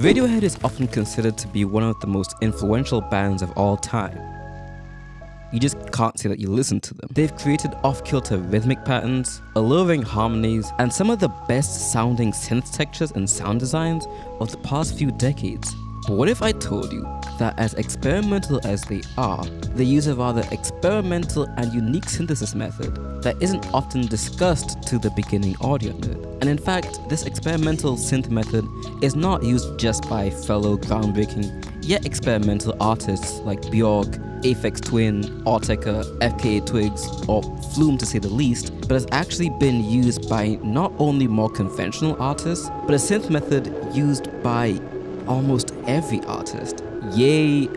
Radiohead is often considered to be one of the most influential bands of all time. You just can't say that you listen to them. They've created off-kilter rhythmic patterns, alluring harmonies, and some of the best sounding synth textures and sound designs of the past few decades. But what if I told you that as experimental as they are, they use a rather experimental and unique synthesis method that isn't often discussed to the beginning audio nerd? And in fact, this experimental synth method is not used just by fellow groundbreaking yet experimental artists like Bjork, Aphex Twin, Autechre, FKA Twigs, or Flume to say the least, but has actually been used by not only more conventional artists, but a synth method used by almost every artist. Yay!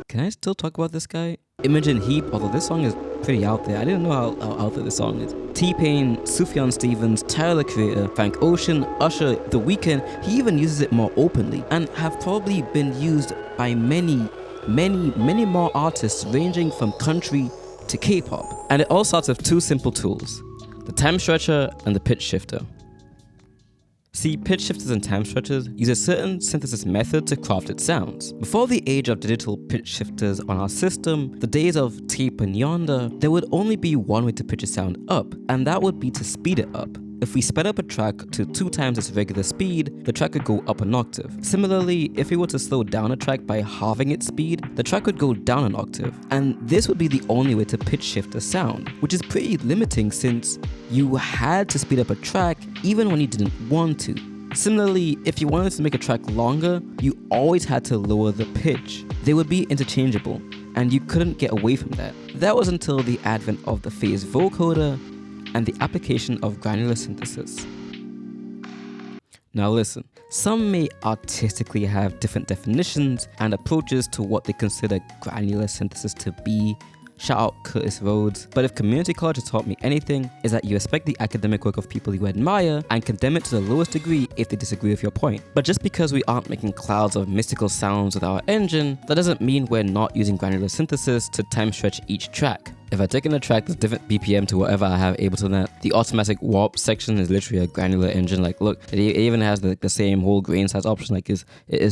Can I still talk about this guy? Imogen Heap, although this song is pretty out there. I didn't know how out there this song is. T-Pain, Sufjan Stevens, Tyler the Creator, Frank Ocean, Usher, The Weeknd. He even uses it more openly and have probably been used by many more artists ranging from country to K-pop. And it all starts with two simple tools: the time stretcher and the pitch shifter. See, pitch shifters and time stretchers use a certain synthesis method to craft its sounds. Before the age of digital pitch shifters on our system, the days of tape and yonder, there would only be one way to pitch a sound up, and that would be to speed it up. If we sped up a track to 2 times its regular speed, the track could go up an octave. Similarly, if we were to slow down a track by halving its speed, the track would go down an octave. And this would be the only way to pitch shift a sound, which is pretty limiting since you had to speed up a track even when you didn't want to. Similarly, if you wanted to make a track longer, you always had to lower the pitch. They would be interchangeable, and you couldn't get away from that. That was until the advent of the phase vocoder and the application of granular synthesis. Now listen, some may artistically have different definitions and approaches to what they consider granular synthesis to be. Shout out Curtis Rhodes. But if community college has taught me anything, is that you respect the academic work of people you admire and condemn it to the lowest degree if they disagree with your point. But just because we aren't making clouds of mystical sounds with our engine, that doesn't mean we're not using granular synthesis to time stretch each track. If I take in a track that's different BPM to whatever I have Ableton at, the automatic warp section is literally a granular engine. Like, look, it even has the same whole grain size option. Like, it's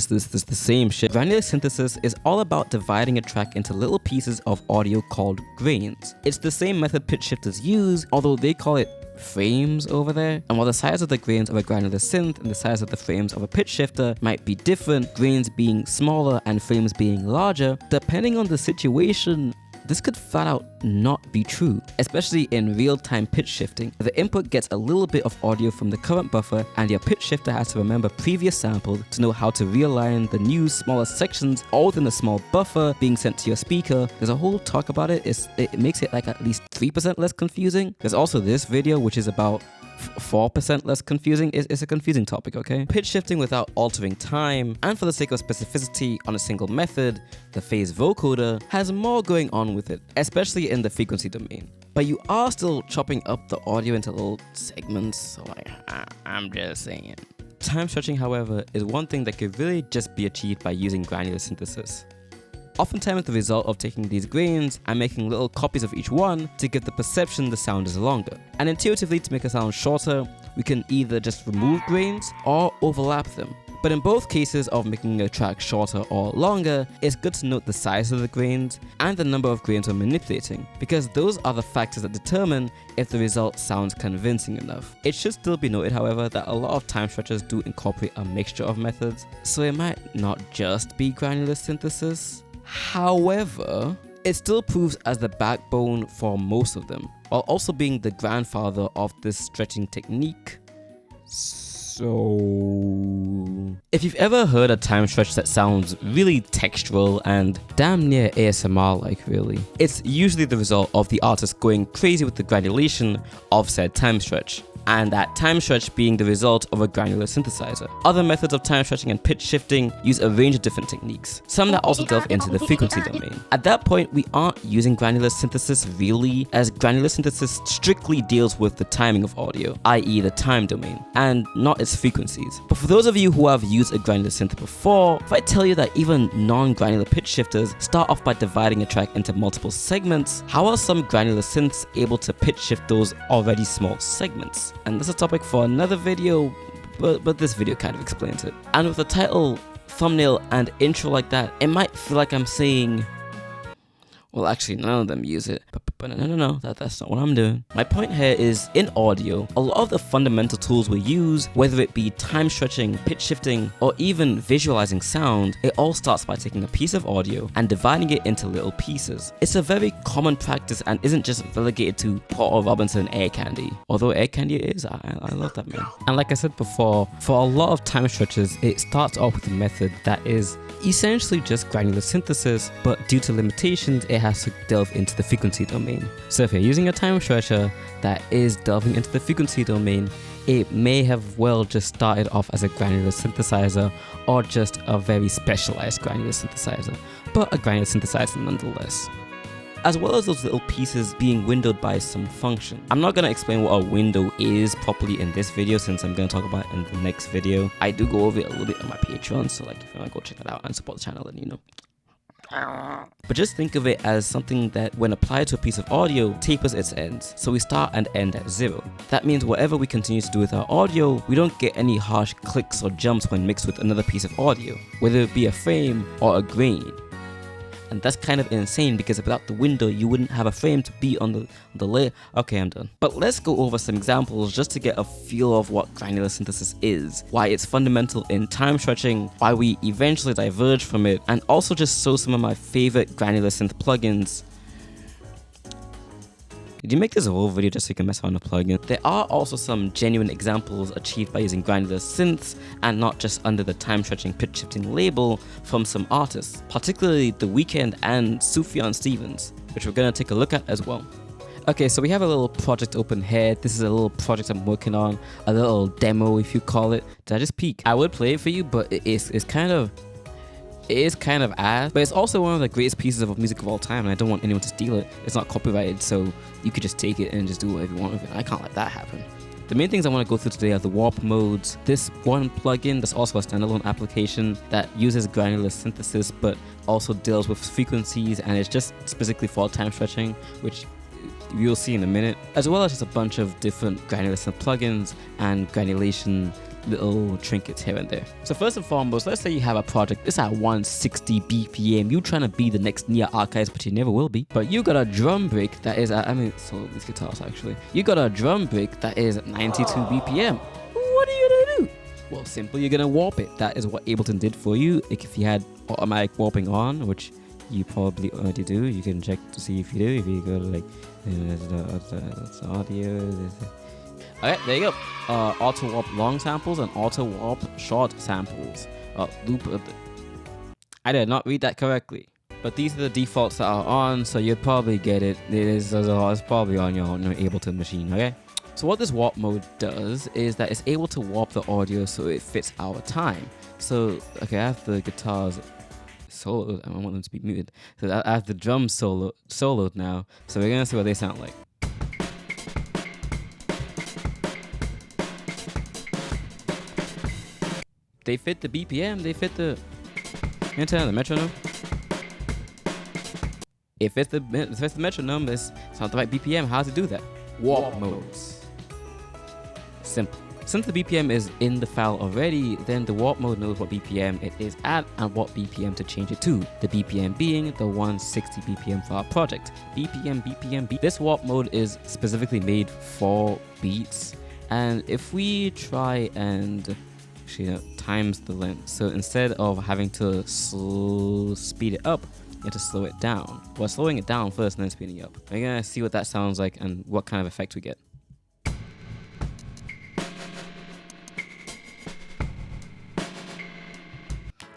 the same shit. Granular synthesis is all about dividing a track into little pieces of audio called grains. It's the same method pitch shifters use, although they call it frames over there. And while the size of the grains of a granular synth and the size of the frames of a pitch shifter might be different, grains being smaller and frames being larger, depending on the situation, this could flat out not be true, especially in real-time pitch shifting. The input gets a little bit of audio from the current buffer and your pitch shifter has to remember previous samples to know how to realign the new smaller sections all within a small buffer being sent to your speaker. There's a whole talk about it. It makes it like at least 3% less confusing. There's also this video which is about 4% less confusing. It's a confusing topic, okay? Pitch shifting without altering time, and for the sake of specificity on a single method, the phase vocoder has more going on with it, especially in the frequency domain. But you are still chopping up the audio into little segments, so I'm just saying. Time stretching, however, is one thing that could really just be achieved by using granular synthesis. Oftentimes the result of taking these grains and making little copies of each one to give the perception the sound is longer. And intuitively, to make a sound shorter, we can either just remove grains or overlap them. But in both cases of making a track shorter or longer, it's good to note the size of the grains and the number of grains we're manipulating, because those are the factors that determine if the result sounds convincing enough. It should still be noted, however, that a lot of time stretchers do incorporate a mixture of methods, so it might not just be granular synthesis. However, it still proves as the backbone for most of them, while also being the grandfather of this stretching technique. So, if you've ever heard a time stretch that sounds really textural and damn near ASMR-like really, it's usually the result of the artist going crazy with the granulation of said time stretch, and that time stretch being the result of a granular synthesizer. Other methods of time stretching and pitch shifting use a range of different techniques, some that also delve into the frequency domain. At that point, we aren't using granular synthesis really, as granular synthesis strictly deals with the timing of audio, i.e. the time domain, and not its frequencies. But for those of you who have used a granular synth before, if I tell you that even non-granular pitch shifters start off by dividing a track into multiple segments, how are some granular synths able to pitch shift those already small segments? And that's a topic for another video, but this video kind of explains it. And with the title thumbnail and intro like that, it might feel like I'm saying, well, actually, none of them use it. But no, that's not what I'm doing. My point here is, in audio, a lot of the fundamental tools we use, whether it be time stretching, pitch shifting, or even visualizing sound, it all starts by taking a piece of audio and dividing it into little pieces. It's a very common practice and isn't just relegated to Porter Robinson Air Candy. Although Air Candy is, I love that man. And like I said before, for a lot of time stretches, it starts off with a method that is essentially just granular synthesis, but due to limitations, it has to delve into the frequency domain. So if you're using a time stretcher that is delving into the frequency domain, it may have well just started off as a granular synthesizer or just a very specialized granular synthesizer, but a granular synthesizer nonetheless. As well as those little pieces being windowed by some function. I'm not going to explain what a window is properly in this video, since I'm going to talk about it in the next video. I do go over it a little bit on my Patreon, so like if you want to go check that out and support the channel, then you know. But just think of it as something that, when applied to a piece of audio, tapers its ends. So we start and end at 0. That means whatever we continue to do with our audio, we don't get any harsh clicks or jumps when mixed with another piece of audio, whether it be a frame or a grain. And that's kind of insane, because without the window, you wouldn't have a frame to be on the layer. Okay, I'm done. But let's go over some examples just to get a feel of what granular synthesis is, why it's fundamental in time stretching, why we eventually diverge from it, and also just show some of my favorite granular synth plugins. Did you make this a whole video just so you can mess around with plugin? There are also some genuine examples achieved by using granular synths and not just under the time stretching pitch shifting label from some artists, particularly The Weeknd and Sufjan Stevens, which we're going to take a look at as well. Okay, so we have a little project open here. This is a little project I'm working on, a little demo if you call it. Did I just peek? I would play it for you, but it's kind of ass, but it's also one of the greatest pieces of music of all time, and I don't want anyone to steal it. It's not copyrighted, so you could just take it and just do whatever you want with it. I can't let that happen. The main things I want to go through today are the warp modes, this one plugin that's also a standalone application that uses granular synthesis but also deals with frequencies, and it's just specifically for time stretching, which you'll see in a minute, as well as just a bunch of different granular synth plugins and granulation little trinkets here and there. So first and foremost, let's say you have a project, it's at 160 BPM, you trying to be the next Nia Archives, but you never will be. But you got a drum break that is at, so these guitars actually, you got a drum break that is at 92 BPM. What are you gonna do? Well, simply you're gonna warp it. That is what Ableton did for you. If you had automatic warping on, which you probably already do, you can check to see if you do. If you go to like audio, okay, there you go. Auto warp long samples and auto warp short samples. Loop. I did not read that correctly, but these are the defaults that are on, so you'll probably get it. It's probably on your Ableton machine. Okay. So what this warp mode does is that it's able to warp the audio so it fits our time. So okay, I have the guitars soloed. I want them to be muted. So I have the drums soloed now. So we're gonna see what they sound like. They fit the BPM, they fit the metronome. It fits the metronome, it's not the right BPM. How to do that? Warp modes. Simple. Since the BPM is in the file already, then the warp mode knows what BPM it is at and what BPM to change it to. The BPM being the 160 BPM for our project. BPM. This warp mode is specifically made for beats, and if we try and times the length. So instead of having to speed it up, you have to slow it down. Well, slowing it down first and then speeding it up. We're gonna see what that sounds like and what kind of effect we get.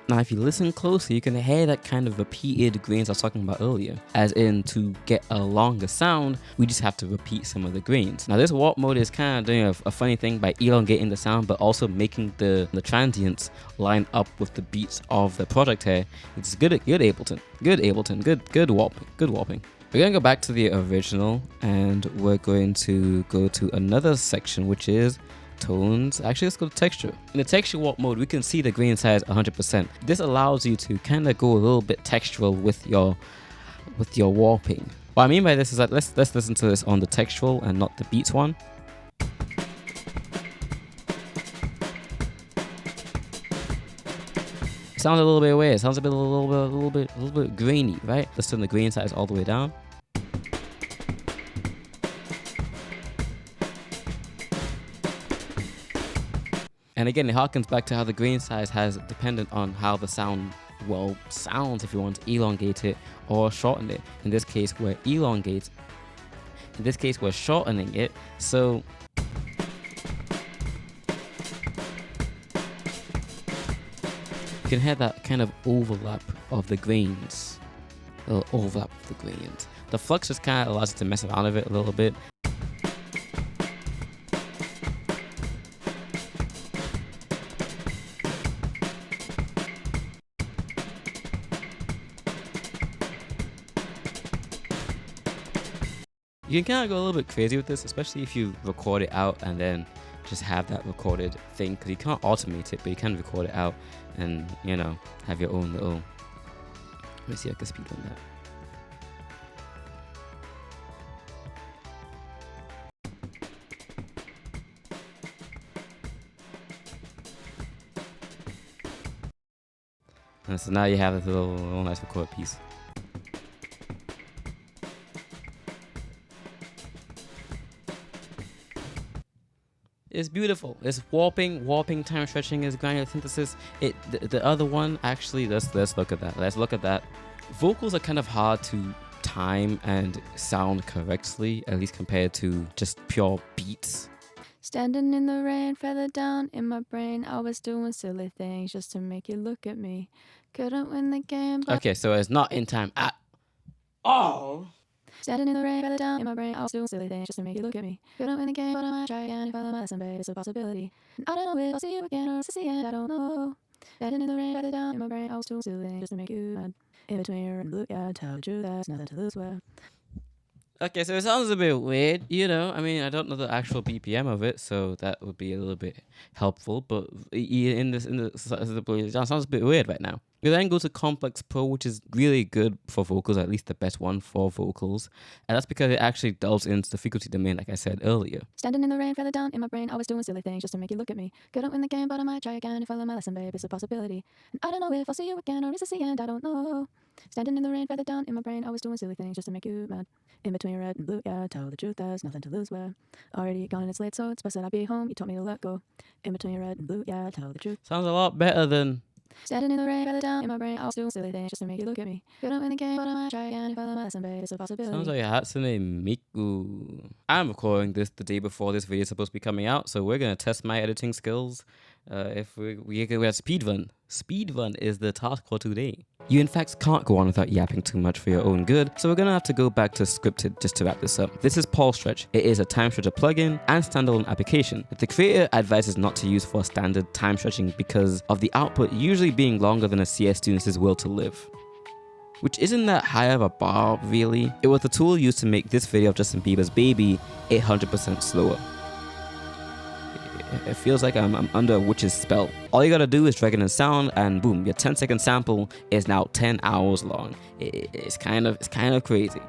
Now, if you listen closely, you can hear that kind of repeated grains I was talking about earlier. As in, to get a longer sound, we just have to repeat some of the grains. Now, this warp mode is kind of doing a funny thing by elongating the sound, but also making the transients line up with the beats of the project here. It's good Ableton. Good warping. We're going to go back to the original, and we're going to go to another section, which is tones. Actually, let's go to texture. In the texture warp mode, we can see the grain size 100%. This allows you to kind of go a little bit textural with your warping. What I mean by this is that let's listen to this on the textural and not the beats one. Sounds a little bit weird. Sounds a little bit grainy, right? Let's turn the grain size all the way down. And again, it harkens back to how the grain size has dependent on how the sound sounds, if you want to elongate it or shorten it. In this case, we're shortening it. So you can hear that kind of overlap of the grains. A little overlap of the grains. The flux just kind of allows it to mess around with it a little bit. You can kind of go a little bit crazy with this, especially if you record it out and then just have that recorded thing, because you can't automate it, but you can record it out and, you know, have your own little. Let me see if I can speed on that. And so now you have this little nice record piece. It's beautiful. It's warping, time stretching is granular synthesis. The other one, actually, let's look at that. Let's look at that. Vocals are kind of hard to time and sound correctly, at least compared to just pure beats. Standing in the rain, feather down in my brain. I was doing silly things just to make you look at me. Couldn't win the game, but Okay, so it's not in time at all. Standing in the rain, feather down in my brain. I was doing silly things just to make you look at me. Couldn't win the game, but I might try again if I learn my lesson, babe. It's a possibility. And I don't know if I'll see you again or if it's the end. I don't know. Standing in the rain, feather down in my brain. I was doing silly things just to make you mad. In between your red and blue, yeah, tell the truth, there's nothing to lose with. Okay, so it sounds a bit weird, you know. I mean, I don't know the actual BPM of it, so that would be a little bit helpful. But it sounds a bit weird right now. You then go to Complex Pro, which is really good for vocals, at least the best one for vocals, and that's because it actually delves into the frequency domain, like I said earlier. Standing in the rain, feather down in my brain. I was doing silly things just to make you look at me. Couldn't win the game, but I might try again if I learn my lesson, babe. It's a possibility. And I don't know if I'll see you again or is this the end. I don't know. Standing in the rain, feather down in my brain. I was doing silly things just to make you mad. In between red and blue, yeah, tell the truth, there's nothing to lose with. Already gone and it's late, so it's best that I be home. You told me to let go. In between red and blue, yeah, tell the truth. Sounds a lot better than. Standing in the rain, feather down in my brain. I was doing silly things just to make you look at me. Couldn't win the game, but I might try again if I learn my lesson, babe. It's a possibility. Sounds like Hatsune Miku. I'm recording this the day before this video is supposed to be coming out, so we're gonna test my editing skills. If we have speedrun. Speedrun is the task for today. You in fact can't go on without yapping too much for your own good, so we're gonna have to go back to scripted just to wrap this up. This is Paulxstretch. It is a time stretcher plugin and standalone application that the creator advises not to use for standard time stretching because of the output usually being longer than a CS student's will to live. Which isn't that high of a bar, really. It was the tool used to make this video of Justin Bieber's Baby 800% slower. It feels like I'm under a witch's spell. All you gotta do is drag in a sound and boom, your 10-second sample is now 10 hours long. It's kind of crazy.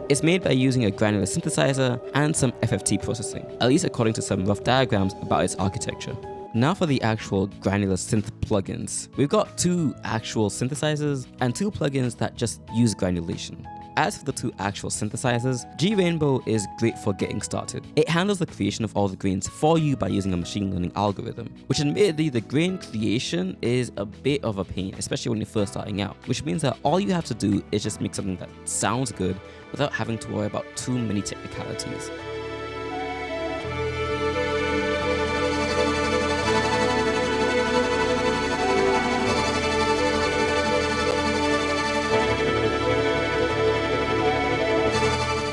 It's made by using a granular synthesizer and some FFT processing, at least according to some rough diagrams about its architecture. Now for the actual granular synth plugins. We've got 2 actual synthesizers and 2 plugins that just use granulation. As for the 2 actual synthesizers, gRainbow is great for getting started. It handles the creation of all the grains for you by using a machine learning algorithm, which admittedly the grain creation is a bit of a pain, especially when you're first starting out, which means that all you have to do is just make something that sounds good without having to worry about too many technicalities.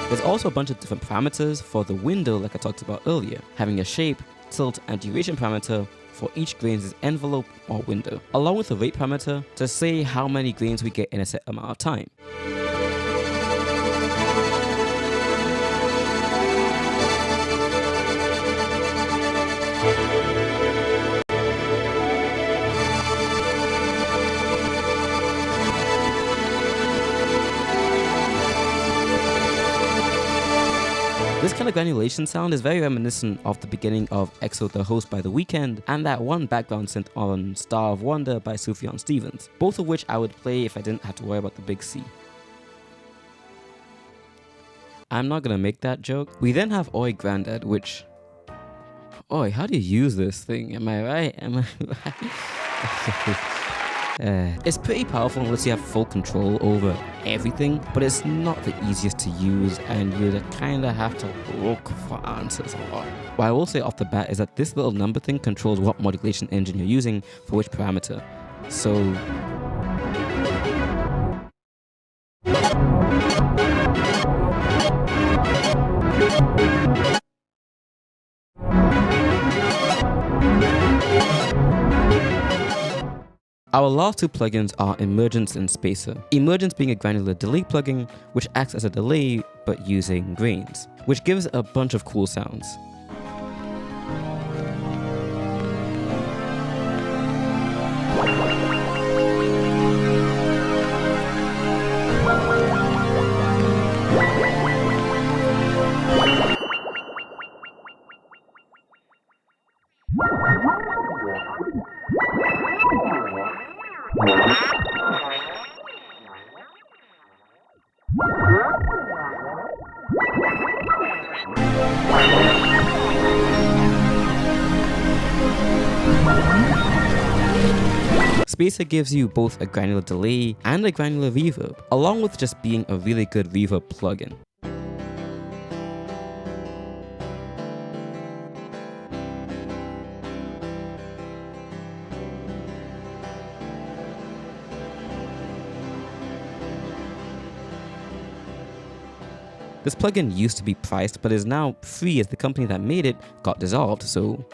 There's also a bunch of different parameters for the window like I talked about earlier, having a shape, tilt, and duration parameter for each grain's envelope or window, along with a rate parameter to say how many grains we get in a set amount of time. This kind of granulation sound is very reminiscent of the beginning of EXO The Host by The Weeknd and that one background synth on Star of Wonder by Sufjan Stevens, both of which I would play if I didn't have to worry about the big C. I'm not gonna make that joke. We then have Oi Grandad, which... Oi, how do you use this thing? Am I right? Am I right? It's pretty powerful unless you have full control over everything, but it's not the easiest to use and you kind of have to look for answers a lot. What I will say off the bat is that this little number thing controls what modulation engine you're using for which parameter. So... Our last two plugins are Emergence and Spacer. Emergence being a granular delay plugin, which acts as a delay but using grains, which gives a bunch of cool sounds. Spacer gives you both a granular delay and a granular reverb, along with just being a really good reverb plugin. This plugin used to be priced, but is now free as the company that made it got dissolved, so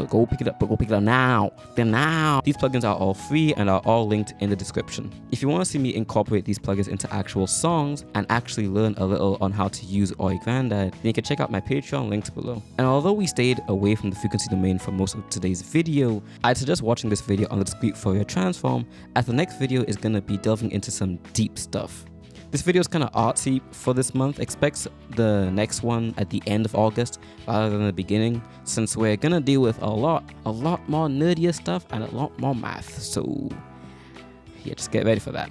go pick it up, now. Then now. These plugins are all free and are all linked in the description. If you want to see me incorporate these plugins into actual songs and actually learn a little on how to use Oi Grandad, then you can check out my Patreon links below. And although we stayed away from the frequency domain for most of today's video, I'd suggest watching this video on the discrete Fourier transform, as the next video is going to be delving into some deep stuff. This video is kind of artsy for this month. Expect the next one at the end of August rather than the beginning, since we're gonna deal with a lot more nerdier stuff and a lot more math. So yeah, just get ready for that.